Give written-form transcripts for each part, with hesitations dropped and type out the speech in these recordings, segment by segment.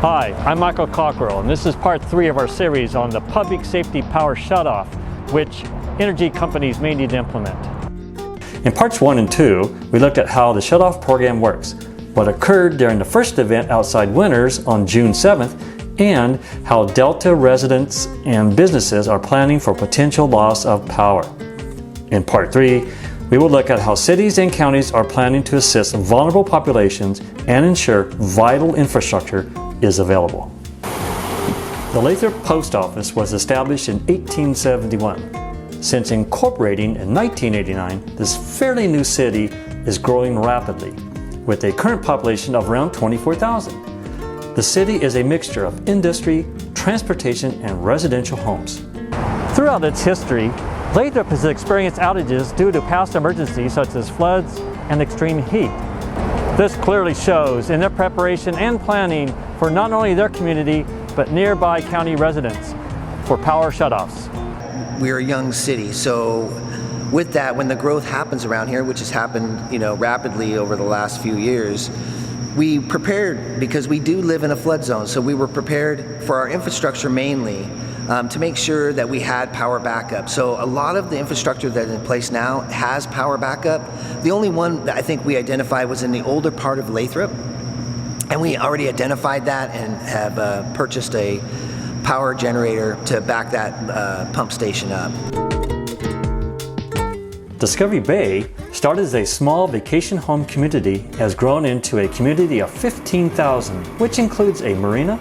Hi, I'm Michael Cockrell, and this is part 3 of our series on the public safety power shutoff, which energy companies may need to implement. In parts 1 and 2, we looked at how the shutoff program works, what occurred during the first event outside Winters on June 7th, and how Delta residents and businesses are planning for potential loss of power. In part 3, we will look at how cities and counties are planning to assist vulnerable populations and ensure vital infrastructure is available. The Lathrop Post Office was established in 1871. Since incorporating in 1989, this fairly new city is growing rapidly, with a current population of around 24,000. The city is a mixture of industry, transportation, and residential homes. Throughout its history, Lathrop has experienced outages due to past emergencies such as floods and extreme heat. This clearly shows in their preparation and planning for not only their community, but nearby county residents for power shutoffs. We're a young city, so with that, when the growth happens around here, which has happened, rapidly over the last few years, we prepared because we do live in a flood zone. So we were prepared for our infrastructure mainly to make sure that we had power backup. So a lot of the infrastructure that is in place now has power backup. The only one that I think we identified was in the older part of Lathrop, and we already identified that and have purchased a power generator to back that pump station up. Discovery Bay started as a small vacation home community, has grown into a community of 15,000, which includes a marina,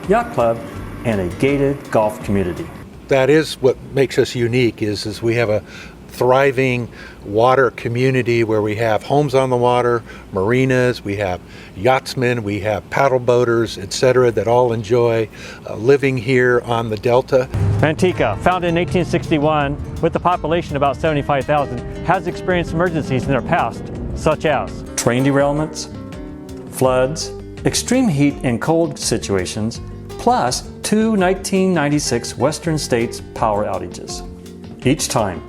yacht club, and a gated golf community. That is what makes us unique, is we have a thriving water community where we have homes on the water, marinas, we have yachtsmen, we have paddle boaters, etc., that all enjoy living here on the Delta. Manteca, founded in 1861 with a population of about 75,000, has experienced emergencies in their past, such as train derailments, floods, extreme heat and cold situations, plus 2 1996 Western States power outages. Each time,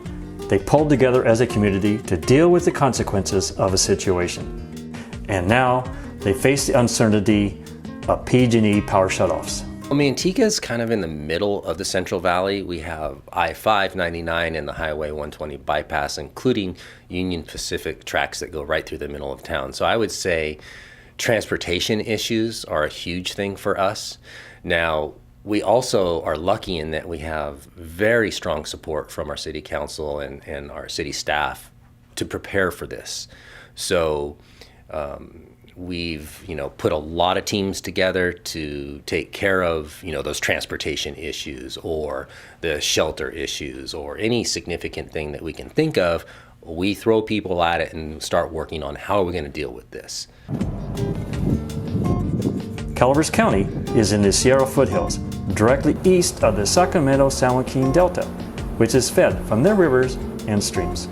they pulled together as a community to deal with the consequences of a situation. And now, they face the uncertainty of PG&E power shutoffs. Well, Manteca is kind of in the middle of the Central Valley. We have I-599 and the Highway 120 bypass, including Union Pacific tracks that go right through the middle of town. So I would say transportation issues are a huge thing for us. Now, we also are lucky in that we have very strong support from our city council and our city staff to prepare for this. So we've put a lot of teams together to take care of those transportation issues or the shelter issues or any significant thing that we can think of. We throw people at it and start working on how are we going to deal with this. Calaveras County is in the Sierra foothills, directly east of the Sacramento-San Joaquin Delta, which is fed from their rivers and streams.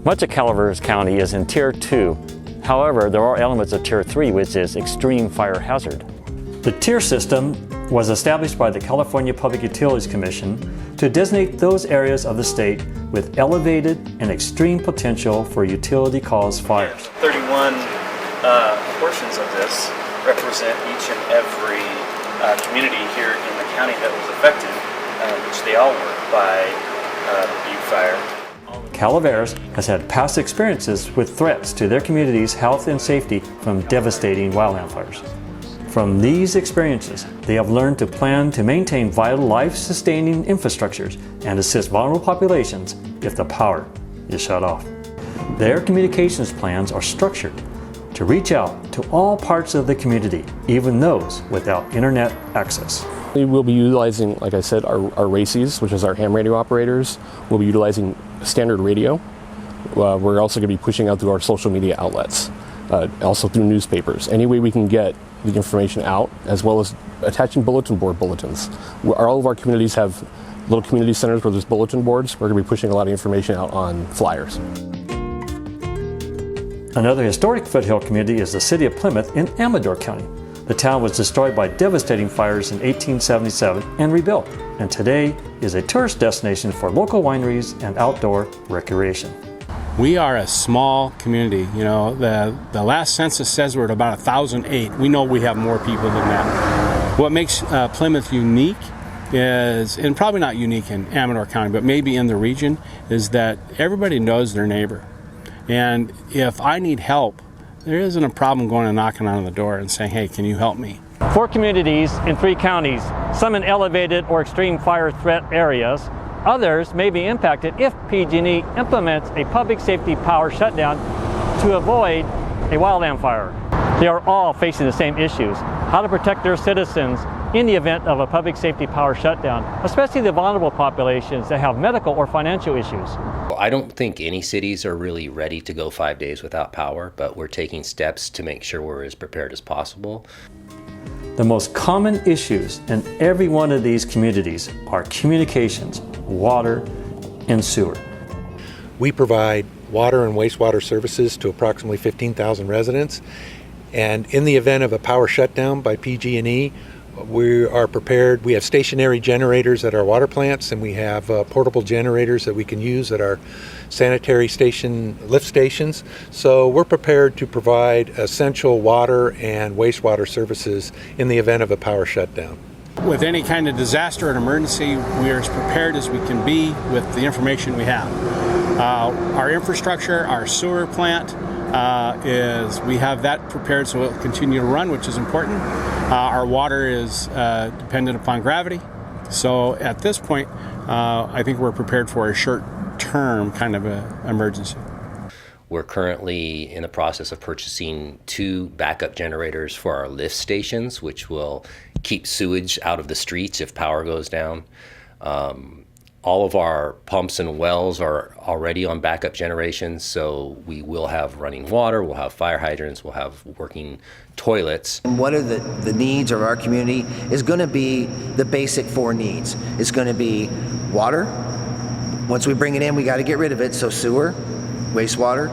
Much of Calaveras County is in Tier 2. However, there are elements of Tier 3, which is extreme fire hazard. The tier system was established by the California Public Utilities Commission to designate those areas of the state with elevated and extreme potential for utility-caused fires. 31 portions of this represent each and every community here in the county that was affected, which they all were by Butte Fire. Calaveras has had past experiences with threats to their community's health and safety from devastating wildland fires. From these experiences, they have learned to plan to maintain vital life-sustaining infrastructures and assist vulnerable populations if the power is shut off. Their communications plans are structured to reach out to all parts of the community, even those without internet access. We will be utilizing, like I said, our RACES, which is our ham radio operators. We'll be utilizing standard radio. We're also going to be pushing out through our social media outlets, also through newspapers. Any way we can get the information out, as well as attaching bulletin board bulletins. All of our communities have little community centers where there's bulletin boards. We're going to be pushing a lot of information out on flyers. Another historic foothill community is the city of Plymouth in Amador County. The town was destroyed by devastating fires in 1877 and rebuilt, and today is a tourist destination for local wineries and outdoor recreation. We are a small community. You know, the last census says we're at about 1,008. We know we have more people than that. What makes Plymouth unique is, and probably not unique in Amador County, but maybe in the region, is that everybody knows their neighbor. And if I need help, there isn't a problem going and knocking on the door and saying, hey, can you help me? 4 communities in 3 counties, some in elevated or extreme fire threat areas. Others may be impacted if PG&E implements a public safety power shutdown to avoid a wildland fire. They are all facing the same issues: how to protect their citizens in the event of a public safety power shutdown, especially the vulnerable populations that have medical or financial issues. I don't think any cities are really ready to go 5 days without power, but we're taking steps to make sure we're as prepared as possible. The most common issues in every one of these communities are communications, water, and sewer. We provide water and wastewater services to approximately 15,000 residents. And in the event of a power shutdown by PG&E, we are prepared. We have stationary generators at our water plants, and we have portable generators that we can use at our sanitary station lift stations. So we're prepared to provide essential water and wastewater services in the event of a power shutdown. With any kind of disaster and emergency, we are as prepared as we can be with the information we have. Our infrastructure, our sewer plant, we have that prepared so it'll continue to run, which is important. Our water is dependent upon gravity. So at this point, I think we're prepared for a short-term kind of emergency. We're currently in the process of purchasing 2 backup generators for our lift stations, which will keep sewage out of the streets if power goes down. All of our pumps and wells are already on backup generations, so we will have running water, we'll have fire hydrants, we'll have working toilets. And what are the needs of our community is going to be the basic 4 needs. It's going to be water. Once we bring it in, we got to get rid of it, so sewer, wastewater,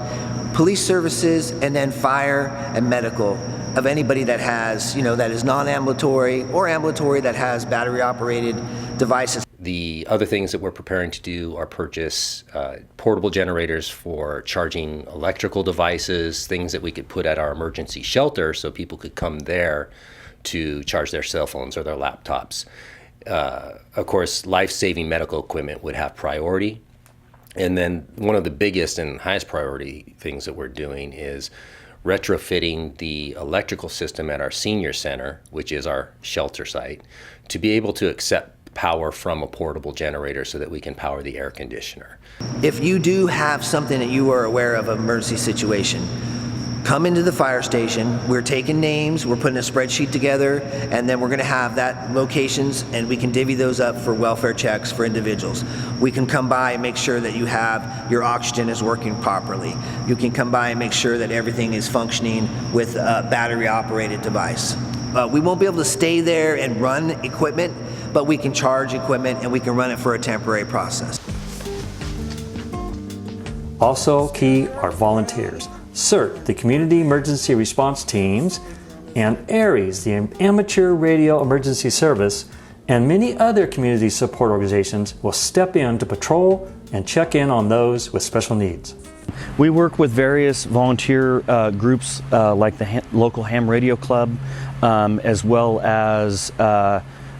police services, and then fire and medical of anybody that has, that is non-ambulatory or ambulatory that has battery-operated devices. The other things that we're preparing to do are purchase portable generators for charging electrical devices, things that we could put at our emergency shelter so people could come there to charge their cell phones or their laptops. Of course, life-saving medical equipment would have priority. And then one of the biggest and highest priority things that we're doing is retrofitting the electrical system at our senior center, which is our shelter site, to be able to accept power from a portable generator so that we can power the air conditioner. If you do have something that you are aware of, an emergency situation, come into the fire station. We're taking names, we're putting a spreadsheet together, and then we're going to have that locations, and we can divvy those up for welfare checks for individuals. We can come by and make sure that you have your oxygen is working properly. You can come by and make sure that everything is functioning with a battery operated device. We won't be able to stay there and run equipment, but we can charge equipment and we can run it for a temporary process. Also key are volunteers. CERT, the Community Emergency Response Teams, and ARES, the Amateur Radio Emergency Service, and many other community support organizations will step in to patrol and check in on those with special needs. We work with various volunteer groups like the local ham radio club, as well as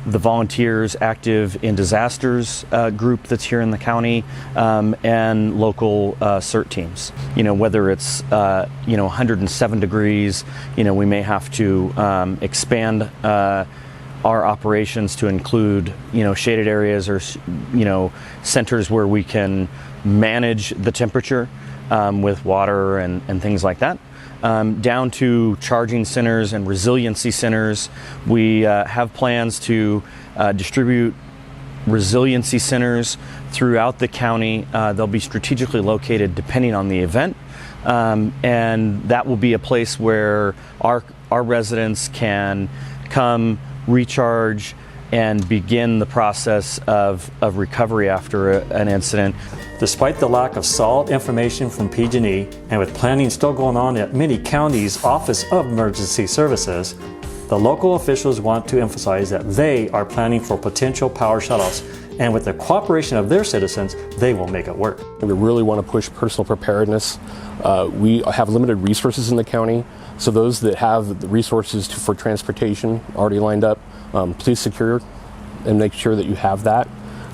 the volunteers active in disasters group that's here in the county, and local CERT teams. Whether it's 107 degrees, we may have to expand our operations to include shaded areas or centers where we can manage the temperature with water and things like that. Down to charging centers and resiliency centers. We have plans to distribute resiliency centers throughout the county. They'll be strategically located depending on the event, and that will be a place where our residents can come, recharge, and begin the process of recovery after an incident. Despite the lack of solid information from PG&E, and with planning still going on at many counties' Office of Emergency Services, the local officials want to emphasize that they are planning for potential power shutoffs, and with the cooperation of their citizens, they will make it work. We really want to push personal preparedness. We have limited resources in the county, So those that have the resources for transportation already lined up, please secure and make sure that you have that.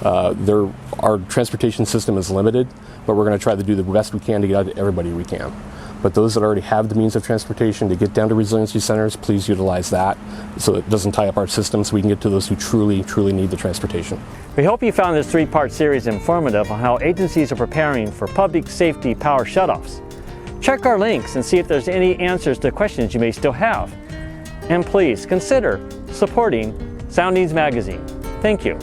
Our transportation system is limited, but we're going to try to do the best we can to get out to everybody we can. But those that already have the means of transportation to get down to resiliency centers, please utilize that so it doesn't tie up our system, so we can get to those who truly, truly need the transportation. We hope you found this three-part series informative on how agencies are preparing for public safety power shutoffs. Check our links and see if there's any answers to questions you may still have. And please consider supporting Sound Needs Magazine. Thank you.